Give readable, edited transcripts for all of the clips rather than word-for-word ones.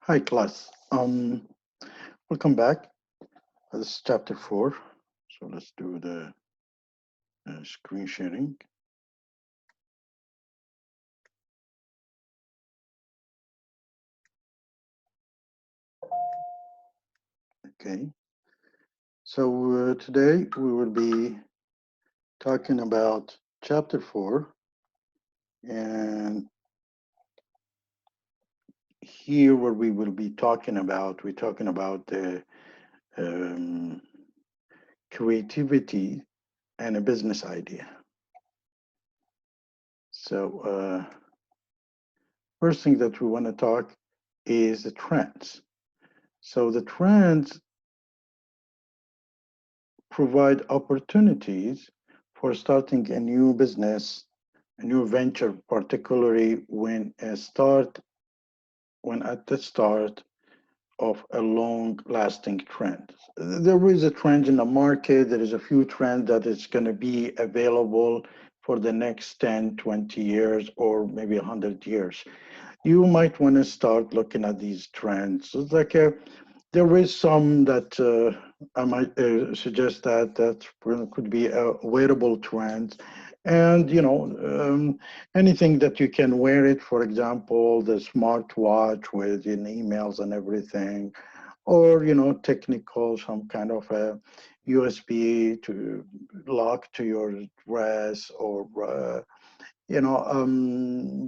Hi, class. Welcome back. This is chapter 4. So let's do the screen sharing. Okay. So today we will be talking about chapter 4. And here, what we will be talking about, we're talking about the um, creativity and a business idea. So, first thing that we want to talk is the trends. So, the trends provide opportunities for starting a new business, a new venture, particularly when at the start of a long-lasting trend. There is a trend in the market. There is a few trends that is going to be available for the next 10, 20 years, or maybe 100 years. You might want to start looking at these trends. It's like there is some that I might suggest that could be a wearable trend, and anything that you can wear it. For example, the smartwatch with emails and everything, or technical, some kind of a USB to lock to your dress, or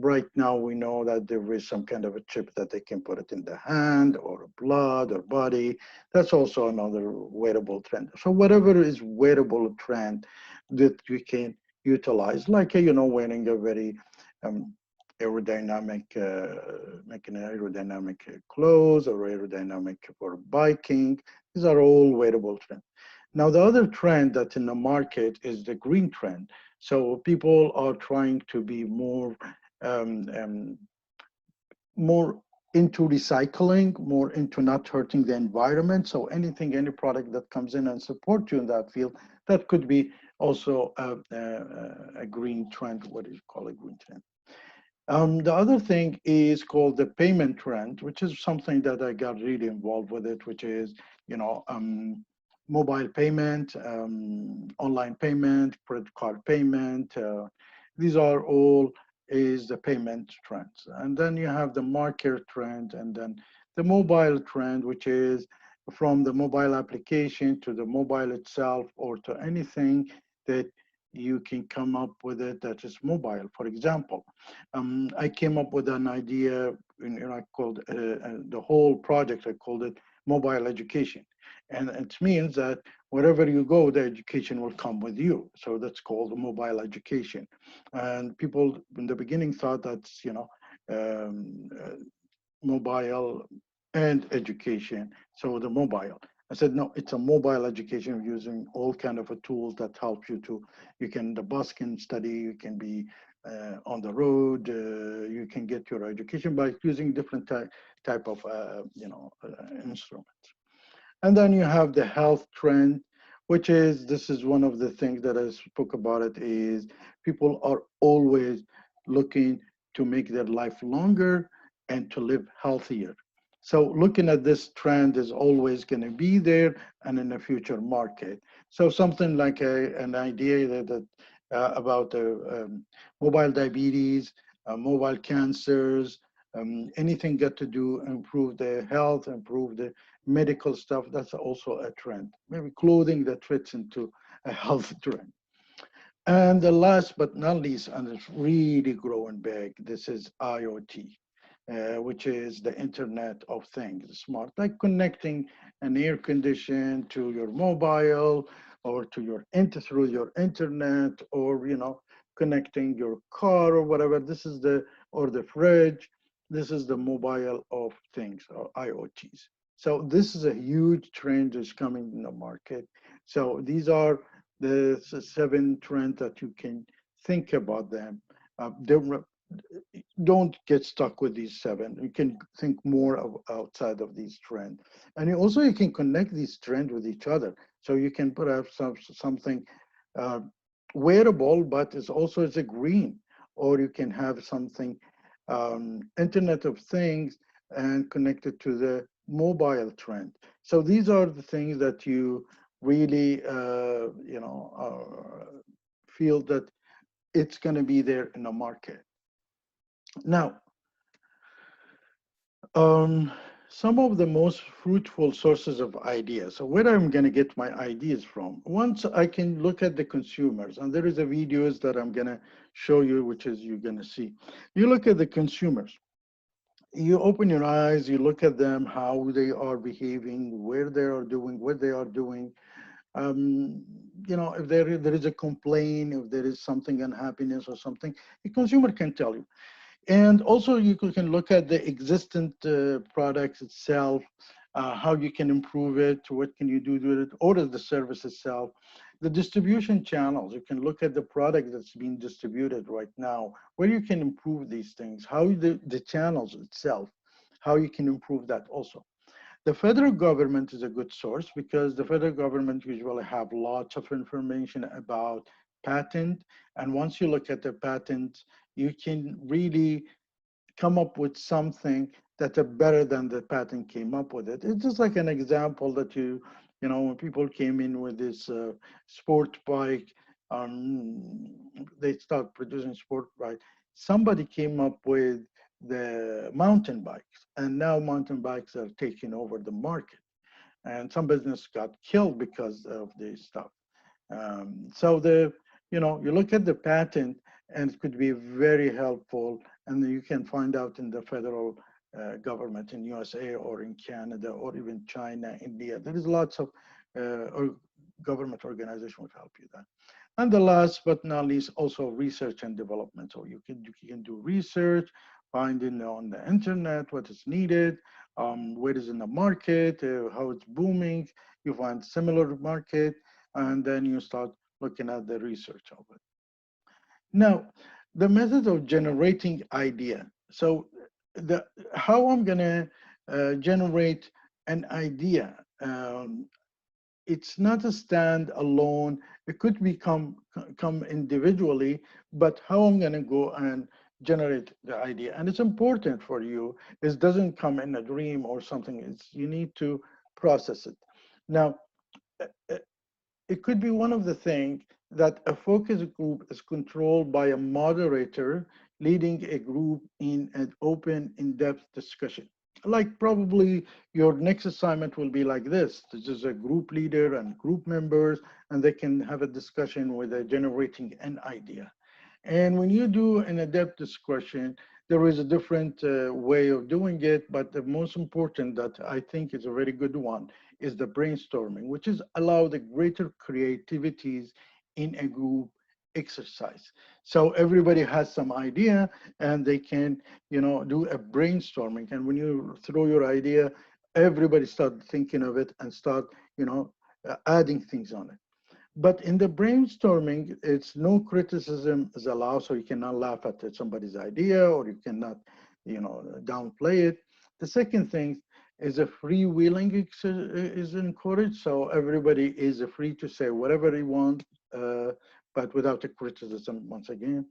right now we know that there is some kind of a chip that they can put it in the hand or blood or body. That's also another wearable trend. So whatever is wearable trend that we can utilize, like wearing a very um, aerodynamic, making an aerodynamic clothes or aerodynamic for biking. These are all wearable trends. Now, the other trend that's in the market is the green trend. So people are trying to be um, um, more into recycling, more into not hurting the environment. So anything, any product that comes in and support you in that field, that could be also a green trend. What do you call a green trend? The other thing is called the payment trend, which is something that I got really involved with it, which is, mobile payment, online payment, credit card payment. These are all is the payment trends. And then you have the market trend, and then the mobile trend, which is from the mobile application to the mobile itself, or to anything that you can come up with it that is mobile. For example, I came up with an idea, I called the whole project, I called it mobile education. And it means that wherever you go, the education will come with you. So that's called mobile education. And people in the beginning thought that's, um, uh, mobile and education. So the mobile. I said, no, it's a mobile education using all kind of a tools that help you to, the bus can study, you can be on the road, you can get your education by using different type of, instruments. And then you have the health trend, which is, this is one of the things that I spoke about it, is people are always looking to make their life longer and to live healthier. So looking at this trend is always going to be there and in the future market. So something like an idea about mobile diabetes, mobile cancers, anything got to do improve the health, improve the medical stuff, that's also a trend. Maybe clothing that fits into a health trend. And the last but not least, and it's really growing big, this is IoT, which is the Internet of Things, smart, like connecting an air condition to your mobile, or to through your internet, or connecting your car or whatever. This is or the fridge. This is the mobile of things, or IoTs. So this is a huge trend that's coming in the market. So these are the seven trends that you can think about them. Don't get stuck with these seven. You can think more outside of these trends, and you can connect these trends with each other. So you can put up something uh, wearable, but it's a green, or you can have something Internet of Things, and connected to the mobile trend. So these are the things that you really, feel that it's going to be there in the market. Now, um, some of the most fruitful sources of ideas. So where I'm going to get my ideas from? Once I can look at the consumers, and there is a videos that I'm going to show you, which is you're going to see. You look at the consumers. You open your eyes, you look at them, how they are behaving, where they are doing, what they are doing. If there is a complaint, if there is something unhappiness or something, the consumer can tell you. And also you can look at the existing products itself, how you can improve it, what can you do with it, or the service itself. The distribution channels, you can look at the product that's being distributed right now, where you can improve these things, how the channels itself, how you can improve that also. The federal government is a good source because the federal government usually have lots of information about patent. And once you look at the patent, you can really come up with something that's better than the patent came up with it. It's just like an example that when people came in with this sport bike, they start producing sport bike. Somebody came up with the mountain bikes, and now mountain bikes are taking over the market. And some business got killed because of this stuff. So you look at the patent, and it could be very helpful, and you can find out in the federal government in USA or in Canada or even China, India. There is lots of government organization would help you there. And the last but not least, also research and development. So you can do research, finding on the internet what is needed, what is in the market, how it's booming. You find similar market, and then you start looking at the research of it. Now, the method of generating idea. So how I'm gonna generate an idea. It's not a stand alone. It could come individually, but how I'm gonna go and generate the idea. And it's important for you. It doesn't come in a dream or something. You need to process it. Now, it could be one of the things that a focus group is controlled by a moderator leading a group in an open, in-depth discussion. Like probably your next assignment will be like this. This is a group leader and group members, and they can have a discussion with generating an idea. And when you do an in-depth discussion, there is a different way of doing it, but the most important that I think is a very good one is the brainstorming, which is allow the greater creativities in a group exercise. So everybody has some idea and they can, do a brainstorming. And when you throw your idea, everybody start thinking of it and start, adding things on it. But in the brainstorming, it's no criticism is allowed, so you cannot laugh at somebody's idea or you cannot, downplay it. The second thing is a freewheeling is encouraged, so everybody is free to say whatever they want, but without a criticism once again.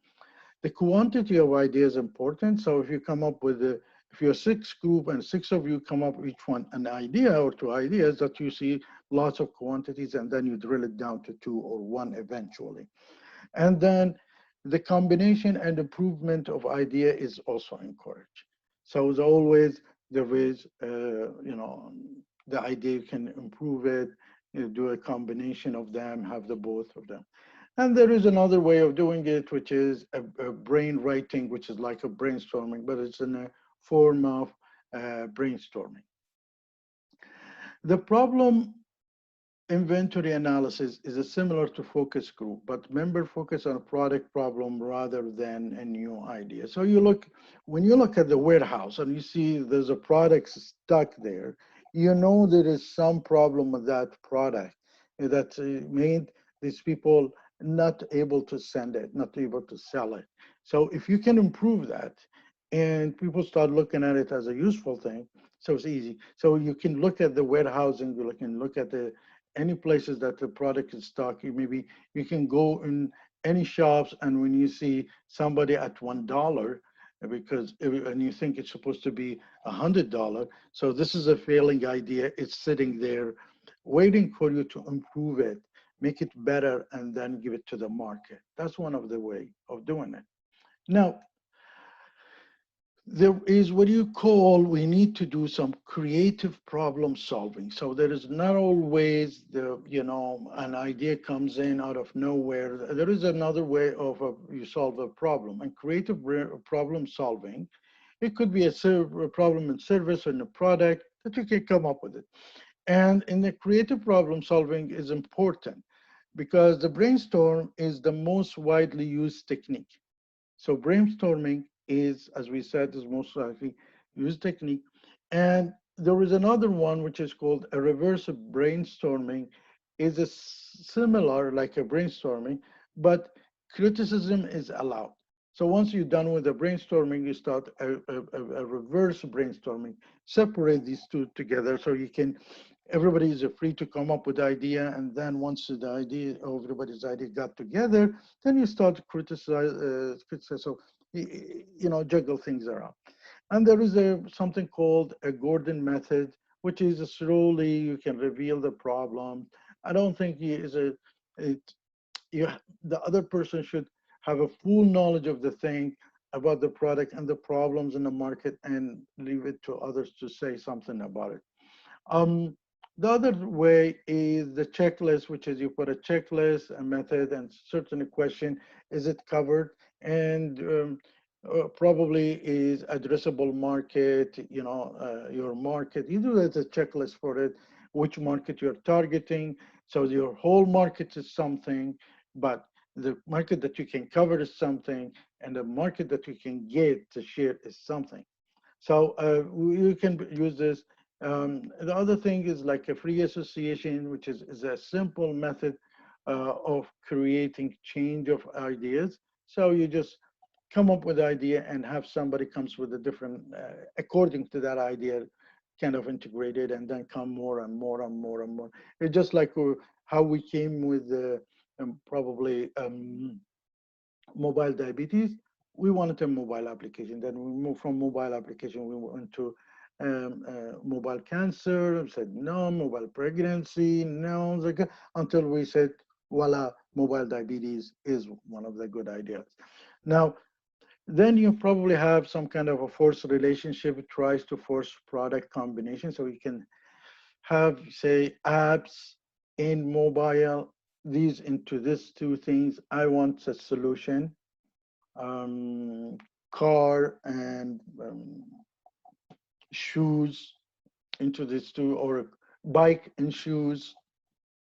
The quantity of ideas is important, so if you come up with if you're six group and six of you come up each one an idea or two ideas, that you see lots of quantities, and then you drill it down to two or one eventually. And then the combination and improvement of idea is also encouraged. So as always, there is, the idea you can improve it, do a combination of them, have the both of them. And there is another way of doing it, which is a brain writing, which is like a brainstorming, but it's in a form of brainstorming. The problem inventory analysis is a similar to focus group, but member focus on a product problem rather than a new idea. So when you look at the warehouse and you see there's a product stuck there, there is some problem with that product that made these people not able to send it, not able to sell it. So if you can improve that and people start looking at it as a useful thing, so it's easy. So you can look at the warehousing, you can look at any places that the product is stock. Maybe you can go in any shops, and when you see somebody at $1, because and you think it's supposed to be $100. So this is a failing idea. It's sitting there waiting for you to improve it, make it better, and then give it to the market. That's one of the way of doing it. Now, there is what you call, we need to do some creative problem solving. So there is not always an idea comes in out of nowhere. There is another way of you solve a problem. And creative problem solving, it could be a problem in service or in a product that you can come up with it. And in the creative problem solving is important because the brainstorm is the most widely used technique. So brainstorming is, as we said, is most likely used technique. And there is another one which is called a reverse brainstorming, is a similar like a brainstorming, but criticism is allowed. So once you're done with the brainstorming, you start a reverse brainstorming. Separate these two together so you can, everybody is free to come up with the idea, and then once the idea, everybody's idea got together, then you start to criticize, so juggle things around. And there is something called a Gordon method, which is slowly you can reveal the problem. I don't think it, the other person should have a full knowledge of the thing about the product and the problems in the market, and leave it to others to say something about it. Um, the other way is the checklist, which is you put a checklist, a method, and certain question, is it covered? And probably is addressable market, your market. You do as a checklist for it, which market you're targeting. So your whole market is something, but the market that you can cover is something, and the market that you can get to share is something. So you can use this. The other thing is like a free association, which is a simple method of creating change of ideas. So you just come up with the idea and have somebody comes with a different, according to that idea, kind of integrated, and then come more and more and more and more. It's just like how we came with probably mobile diabetes. We wanted a mobile application. Then we moved from mobile application, we went to mobile cancer, said no, mobile pregnancy, no, until we said, voila, mobile diabetes is one of the good ideas. Now, then you probably have some kind of a forced relationship. It tries to force product combination. So you can have, say, apps in mobile, these into these two things. I want a solution, car and shoes into these two, or bike and shoes.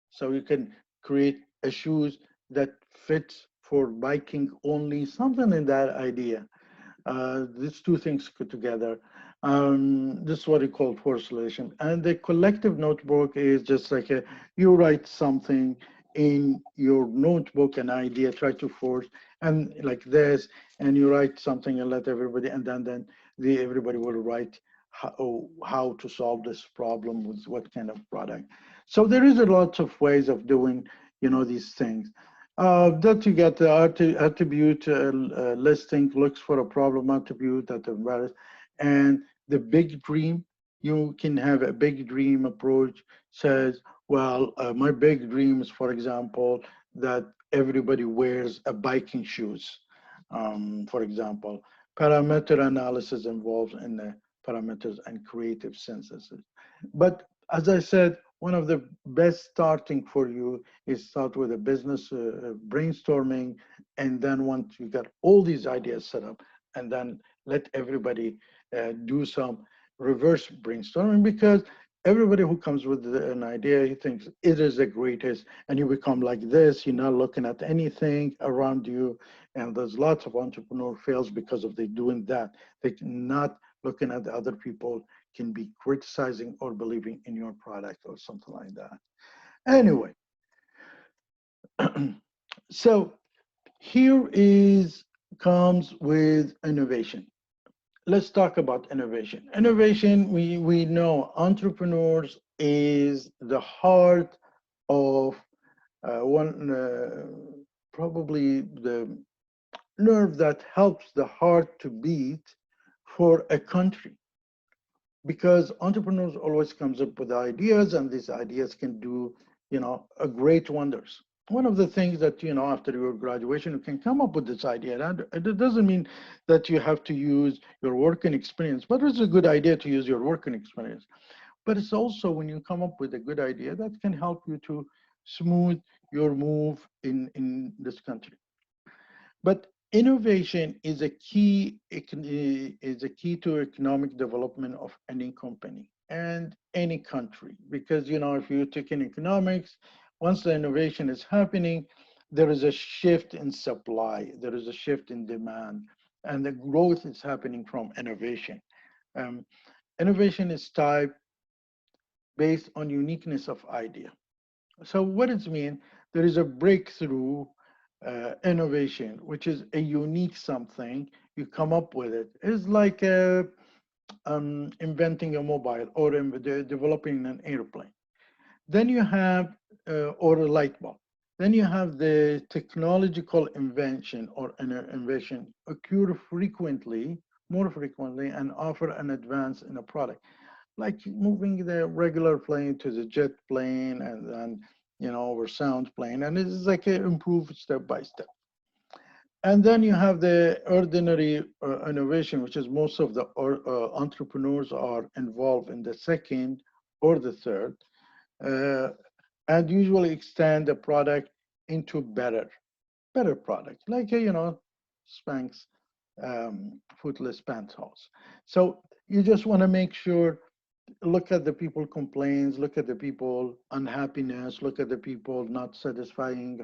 So you can create a shoes that fits for biking only, something in that idea. These two things put together. This is what we call force relation. And the collective notebook is just like you write something in your notebook, an idea, try to force, and like this, and you write something and let everybody, and then everybody will write how to solve this problem with what kind of product. So there is a lot of ways of doing, these things. That you get the attribute listing, looks for a problem attribute that varies, and the big dream. You can have a big dream approach. Says, well, my big dream is, for example, that everybody wears a biking shoes. For example, parameter analysis involved in the parameters and creative synthesis. But as I said, one of the best starting for you is start with a business brainstorming, and then once you got all these ideas set up, and then let everybody do some reverse brainstorming, because everybody who comes with an idea, he thinks it is the greatest, and you become like this. You're not looking at anything around you, and there's lots of entrepreneur fails because of they doing that. They're not looking at the other people, can be criticizing or believing in your product or something like that. Anyway, so here comes with innovation. Let's talk about innovation. Innovation, we know entrepreneurs is the heart of probably the nerve that helps the heart to beat for a country, because entrepreneurs always comes up with ideas, and these ideas can do, a great wonders. One of the things that, after your graduation, you can come up with this idea. And it doesn't mean that you have to use your working experience, but it's a good idea to use your working experience. But it's also when you come up with a good idea that can help you to smooth your move in this country. But innovation is a key to economic development of any company and any country. Because if you take in economics, once the innovation is happening, there is a shift in supply, there is a shift in demand, and the growth is happening from innovation. Um, Innovation is type based on uniqueness of idea. So what does it mean? There is a breakthrough innovation, which is a unique something. You come up with it. It's like inventing a mobile or developing an airplane. Then you have, or a light bulb. Then you have the technological invention or an invention occur frequently, more frequently, and offer an advance in a product, like moving the regular plane to the jet plane, and then or sound plane, and it's like a improved step by step. And then you have the ordinary innovation, which is most of the entrepreneurs are involved in the second or the third, uh, and usually extend the product into better product, like Spanx footless pantyhose. So you just want to make sure, look at the people complaints, look at the people unhappiness, look at the people not satisfying.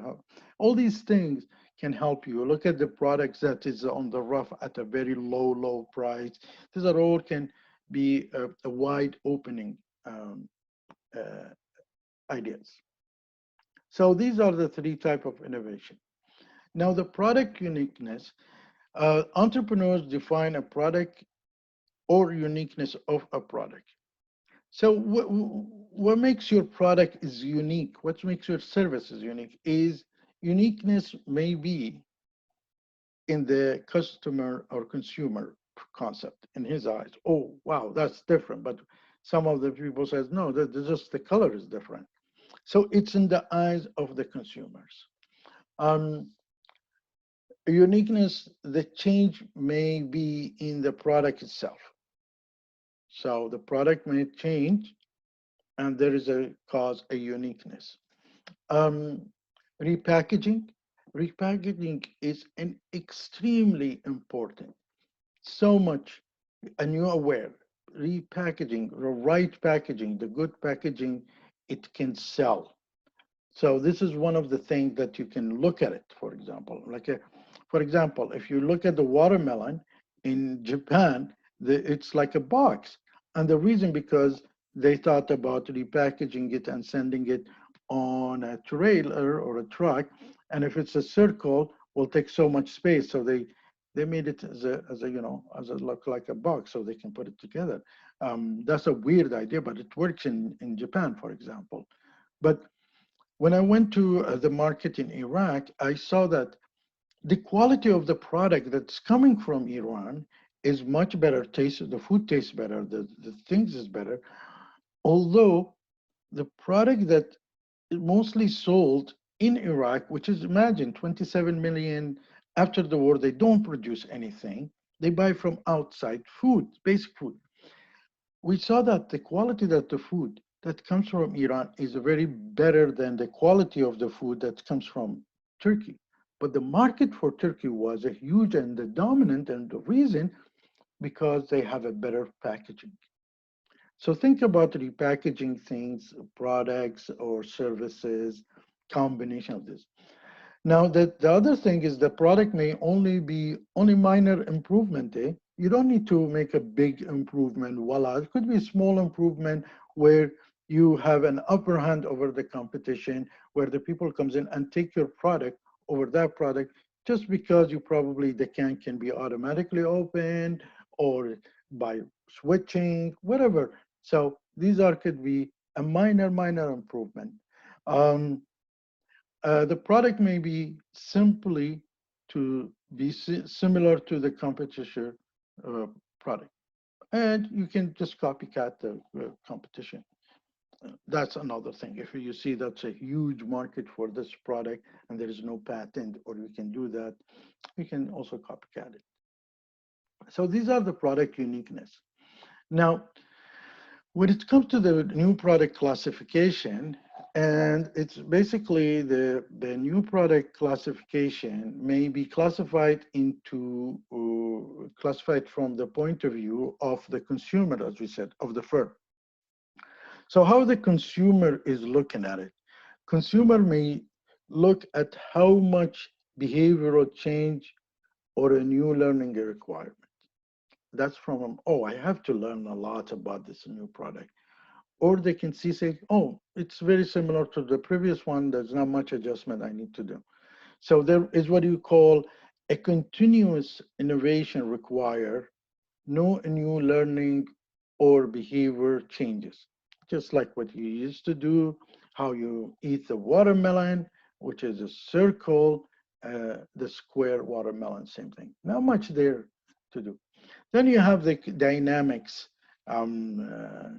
All these things can help you. Look at the products that is on the rough at a very low price. These are all can be a wide opening uh, ideas. So these are the three type of innovation. Now the product uniqueness, entrepreneurs define a product or uniqueness of a product. So what makes your product is unique? What makes your service is unique? Is uniqueness may be in the customer or consumer concept in his eyes. Oh, wow, that's different. But some of the people says, no, that just the color is different. So it's in the eyes of the consumers. Um, Uniqueness, the change may be in the product itself. So the product may change, and there is a cause a uniqueness. Um, Repackaging. Repackaging is an extremely important. So much, and you're aware, repackaging, the right packaging, the good packaging, it can sell. So this is one of the things that you can look at it, for example. For example, if you look at the watermelon in Japan, it's like a box. And the reason because they thought about repackaging it and sending it on a trailer or a truck. And if it's a circle, will take so much space. So they made it as a look like a box so they can put it together. That's a weird idea, but it works in Japan, for example. But when I went to the market in Iraq, I saw that the quality of the product that's coming from Iran is much better taste. The food tastes better. The things is better. Although the product that is mostly sold in Iraq, which is imagine 27 million after the war, they don't produce anything. They buy from outside food, basic food. We saw that the quality that the food that comes from Iran is very better than the quality of the food that comes from Turkey. But the market for Turkey was a huge and the dominant, and the reason because they have a better packaging. So think about repackaging things, products or services, combination of this. Now, the other thing is the product may only be only minor improvement. You don't need to make a big improvement. Voila, it could be a small improvement where you have an upper hand over the competition, where the people comes in and take your product over that product just because you probably the can be automatically opened or by switching, whatever. So these are could be a minor improvement. Um, the product may be simply to be similar to the competition product. And you can just copycat the competition. That's another thing. If you see that's a huge market for this product and there is no patent, or you can do that, you can also copycat it. So these are the product uniqueness. Now, when it comes to the new product classification, and it's basically the new product classification may be classified into, classified from the point of view of the consumer, as we said, of the firm. So how the consumer is looking at it. Consumer may look at how much behavioral change or a new learning requirement. That's from, oh, I have to learn a lot about this new product. Or they can see, say, oh, it's very similar to the previous one. There's not much adjustment I need to do. So there is what you call a continuous innovation require no new learning or behavior changes. Just like what you used to do, how you eat the watermelon, which is a circle, the square watermelon, same thing. Not much there to do. Then you have the dynamics.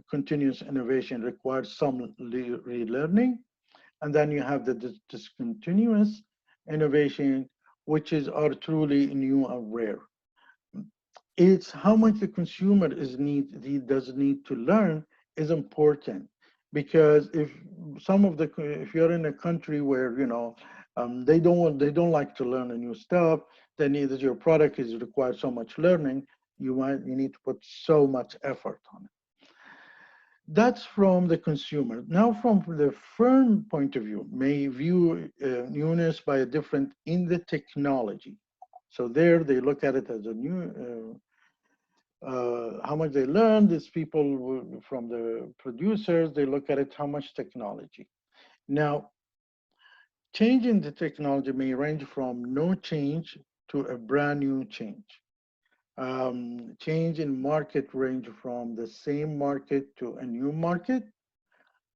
Continuous innovation requires some relearning. And then you have the discontinuous innovation, which are truly new and rare. It's how much the consumer does need to learn is important, because if if you're in a country where they don't like to learn a new stuff, then either your product is requires so much learning, you need to put so much effort on it. That's from the consumer. Now, from the firm point of view, may view newness by a different in the technology. So there they look at it as a new. How much they learn, these people from the producers, they look at it, how much technology. Now, change in the technology may range from no change to a brand new change. Change in market range from the same market to a new market,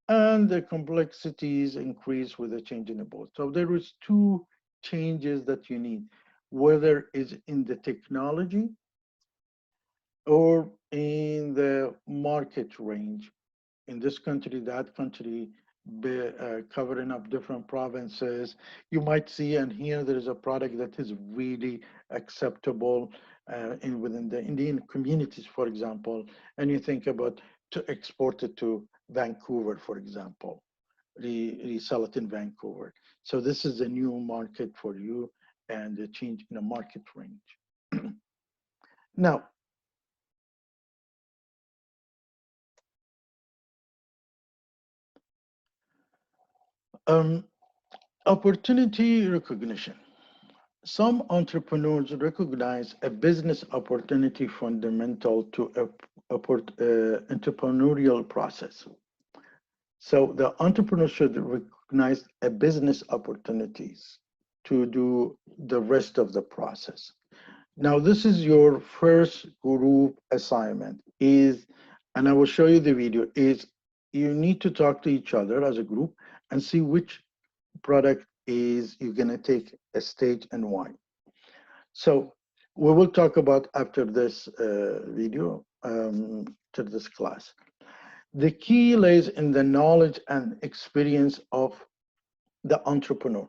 and the complexities increase with the change in the both. So there is two changes that you need, whether it's in the technology or in the market range. In this country, that country, covering up different provinces. You might see and hear there is a product that is really acceptable within the Indian communities, for example, and you think about to export it to Vancouver, for example, resell it in Vancouver. So this is a new market for you and a change in the market range. Now, opportunity recognition. Some entrepreneurs recognize a business opportunity fundamental to entrepreneurial process. So the entrepreneur should recognize a business opportunities to do the rest of the process. Now, this is your first group assignment and I will show you the video, is you need to talk to each other as a group and see which product is you're going to take a stage and why. So we will talk about after this video, to this class. The key lays in the knowledge and experience of the entrepreneur.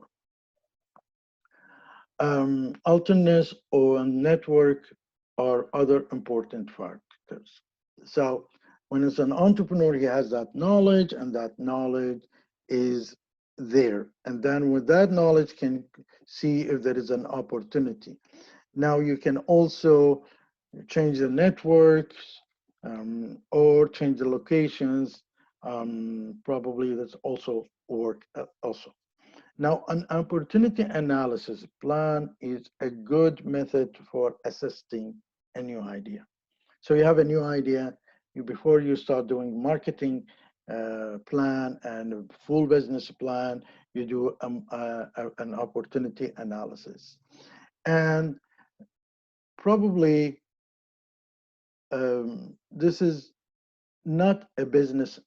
Alterness or network are other important factors. So when it's an entrepreneur, he has that knowledge, and that knowledge is there. And then with that knowledge can see if there is an opportunity. Now you can also change the networks or change the locations. Probably that's also work also. Now, an opportunity analysis plan is a good method for assessing a new idea. So you have a new idea, before you start doing marketing plan and full business plan, you do an opportunity analysis. And probably this is not a business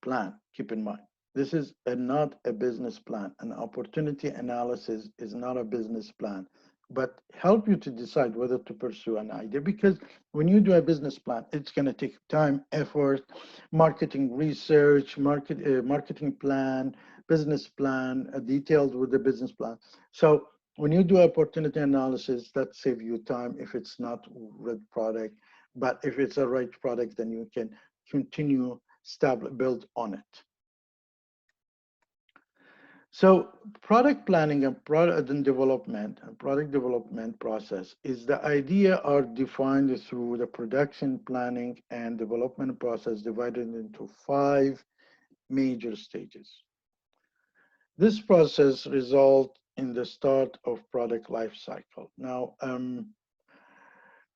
plan, keep in mind. This is not a business plan. An opportunity analysis is not a business plan. but help you to decide whether to pursue an idea. Because when you do a business plan, it's going to take time, effort, marketing research, marketing plan, business plan, detailed with the business plan. So when you do opportunity analysis, that saves you time if it's not right product. But if it's a right product, then you can continue build on it. So product planning and product development process is the idea are defined through the production planning and development process divided into 5 major stages. This process results in the start of product life cycle. Now,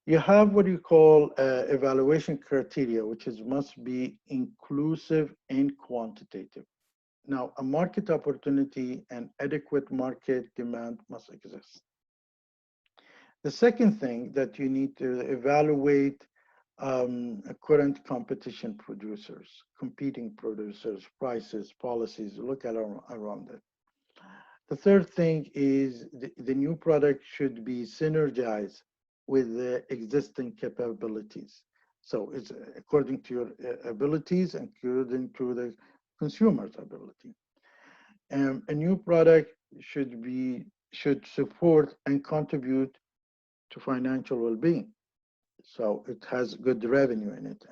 you have what you call evaluation criteria, which is must be inclusive and quantitative. Now, a market opportunity and adequate market demand must exist. The second thing that you need to evaluate current competition producers, competing producers, prices, policies, look at around it. The third thing is the new product should be synergized with the existing capabilities. So it's according to your abilities and according to the consumer's ability. A new product should support and contribute to financial well-being. So it has good revenue in it,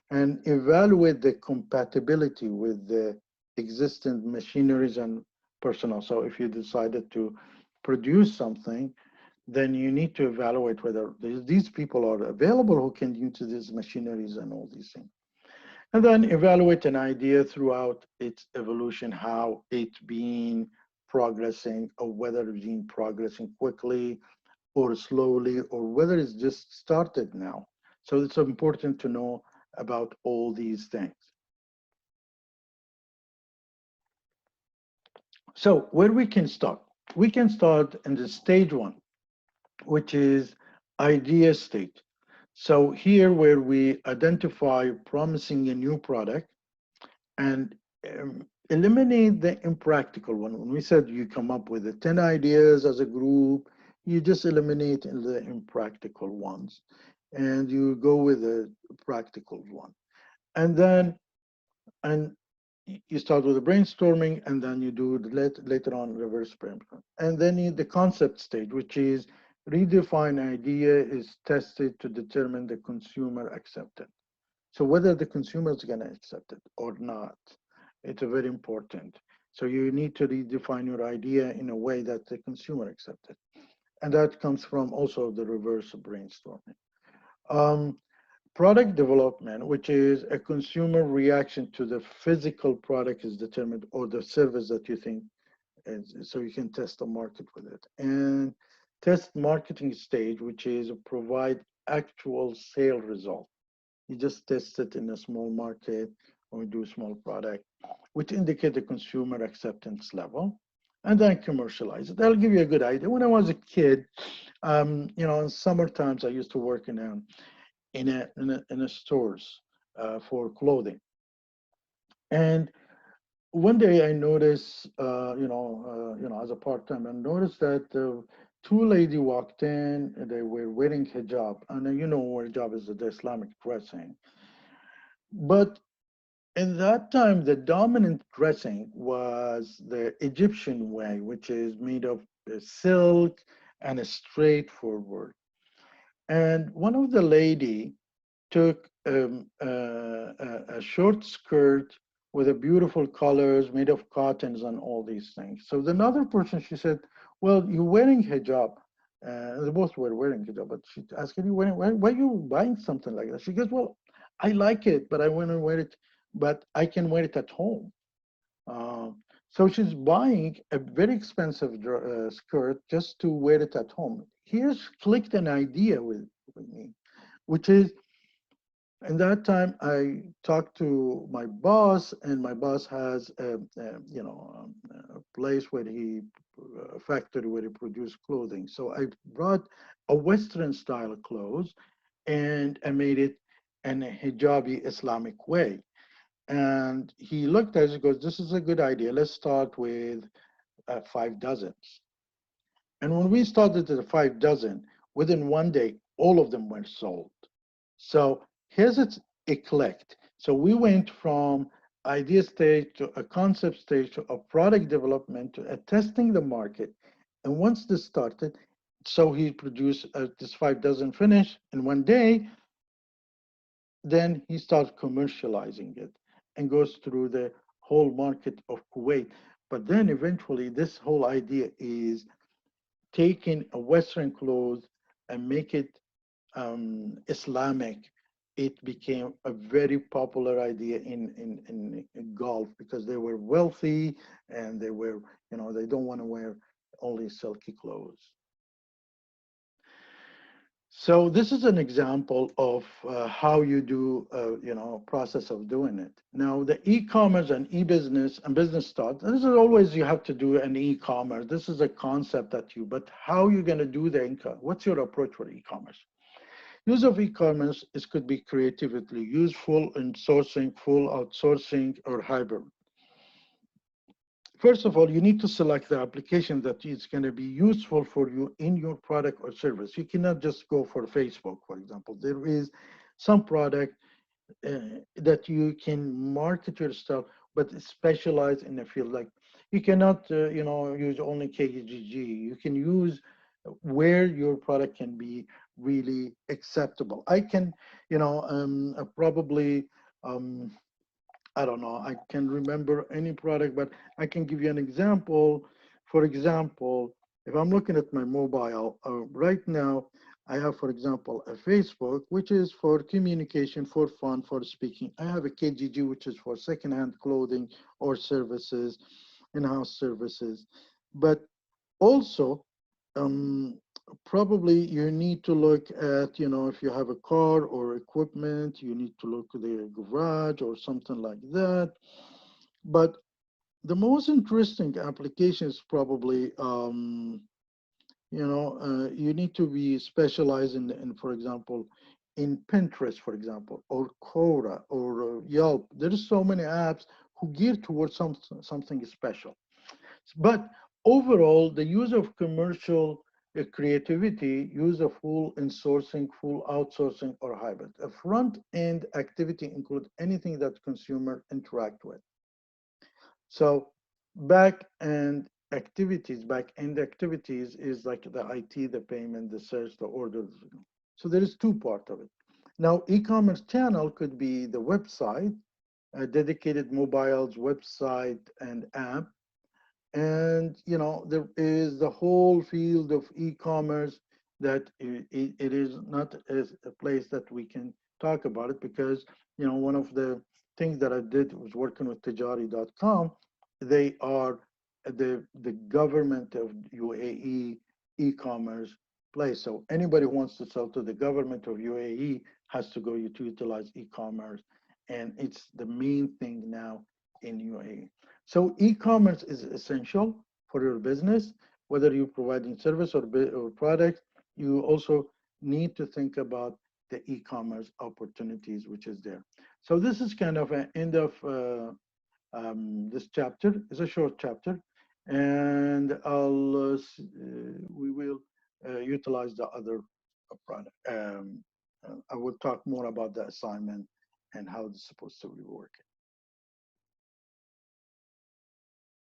and evaluate the compatibility with the existing machineries and personnel. So if you decided to produce something, then you need to evaluate whether these people are available who can use these machineries and all these things. And then evaluate an idea throughout its evolution, how it's been progressing, or whether it's been progressing quickly or slowly, or whether it's just started now. So it's important to know about all these things. So where we can start? We can start in the stage 1, which is idea stage. So here where we identify promising a new product and eliminate the impractical one. When we said you come up with the 10 ideas as a group, you just eliminate the impractical ones and you go with the practical one. And then you start with the brainstorming, and then you do later on reverse brainstorming. And then the concept stage, which is redefine idea is tested to determine the consumer acceptance. So whether the consumer is going to accept it or not, it's a very important. So you need to redefine your idea in a way that the consumer accepts it. And that comes from also the reverse brainstorming. Product development, which is a consumer reaction to the physical product is determined, or the service that you think is, so you can test the market with it. And test marketing stage, which is provide actual sale result. You just test it in a small market or do a small product, which indicate the consumer acceptance level, and then commercialize it. That'll give you a good idea. When I was a kid, in summer times, I used to work in a stores for clothing. And one day I noticed, as a part-time, I noticed that two ladies walked in and they were wearing hijab. And you know what hijab is, the Islamic dressing. But in that time, the dominant dressing was the Egyptian way, which is made of silk and a straightforward. And one of the lady took a short skirt with a beautiful colors made of cottons and all these things. So the other person, she said, well, you're wearing hijab. They both were wearing hijab, but she asked, why are you buying something like that? She goes, well, I like it, but I want to wear it, but I can wear it at home. So she's buying a very expensive skirt just to wear it at home. Here's clicked an idea with me, which is, in that time, I talked to my boss, and my boss has a place where a factory where he produces clothing. So I brought a Western style clothes, and I made it in a hijabi Islamic way. And he looked at it and goes, this is a good idea. Let's start with 5 dozens. And when we started at the 5 dozen, within one day, all of them were sold. So here's it clicked. So we went from idea stage to a concept stage to a product development to a testing the market. And once this started, so he produced this 5 dozen finish in one day, then he starts commercializing it and goes through the whole market of Kuwait. But then eventually, this whole idea is taking a Western clothes and make it Islamic. It became a very popular idea in Gulf because they were wealthy and they were, they don't want to wear only silky clothes. So this is an example of how you do, process of doing it. Now, the e-commerce and e-business and business start, this is always you have to do an e-commerce. This is a concept that but how you're going to do the income? What's your approach for e-commerce? Use of e-commerce is could be creatively useful in sourcing, full outsourcing, or hybrid. First of all, you need to select the application that is going to be useful for you in your product or service. You cannot just go for Facebook, for example. There is some product that you can market your stuff, but specialize in a field. Like you cannot, use only KGG. You can use where your product can be really acceptable. I can, probably. I don't know, I can remember any product, but I can give you an example. For example, if I'm looking at my mobile right now, I have, for example, a Facebook, which is for communication, for fun, for speaking. I have a KGG, which is for secondhand clothing or services, in-house services. But also, um, probably you need to look at, if you have a car or equipment, you need to look at the garage or something like that. But the most interesting application is probably, you need to be specialized in, for example, in Pinterest, for example, or Quora or Yelp. There's so many apps who gear towards something special. But overall, the use of commercial creativity, use of full insourcing, full outsourcing, or hybrid. A front-end activity includes anything that consumer interact with. So back-end activities is like the IT, the payment, the search, the orders. So there is two parts of it. Now, e-commerce channel could be the website, a dedicated mobiles website and app, and there is the whole field of e-commerce that it is not as a place that we can talk about it because one of the things that I did was working with Tijari.com. They are the government of UAE e-commerce place. So anybody who wants to sell to the government of UAE has to go to utilize e-commerce, and it's the main thing now in UAE. So e-commerce is essential for your business, whether you're providing service or product. You also need to think about the e-commerce opportunities which is there. So this is kind of an end of this chapter. It's a short chapter, and we will utilize the other product. I will talk more about the assignment and how it's supposed to be working.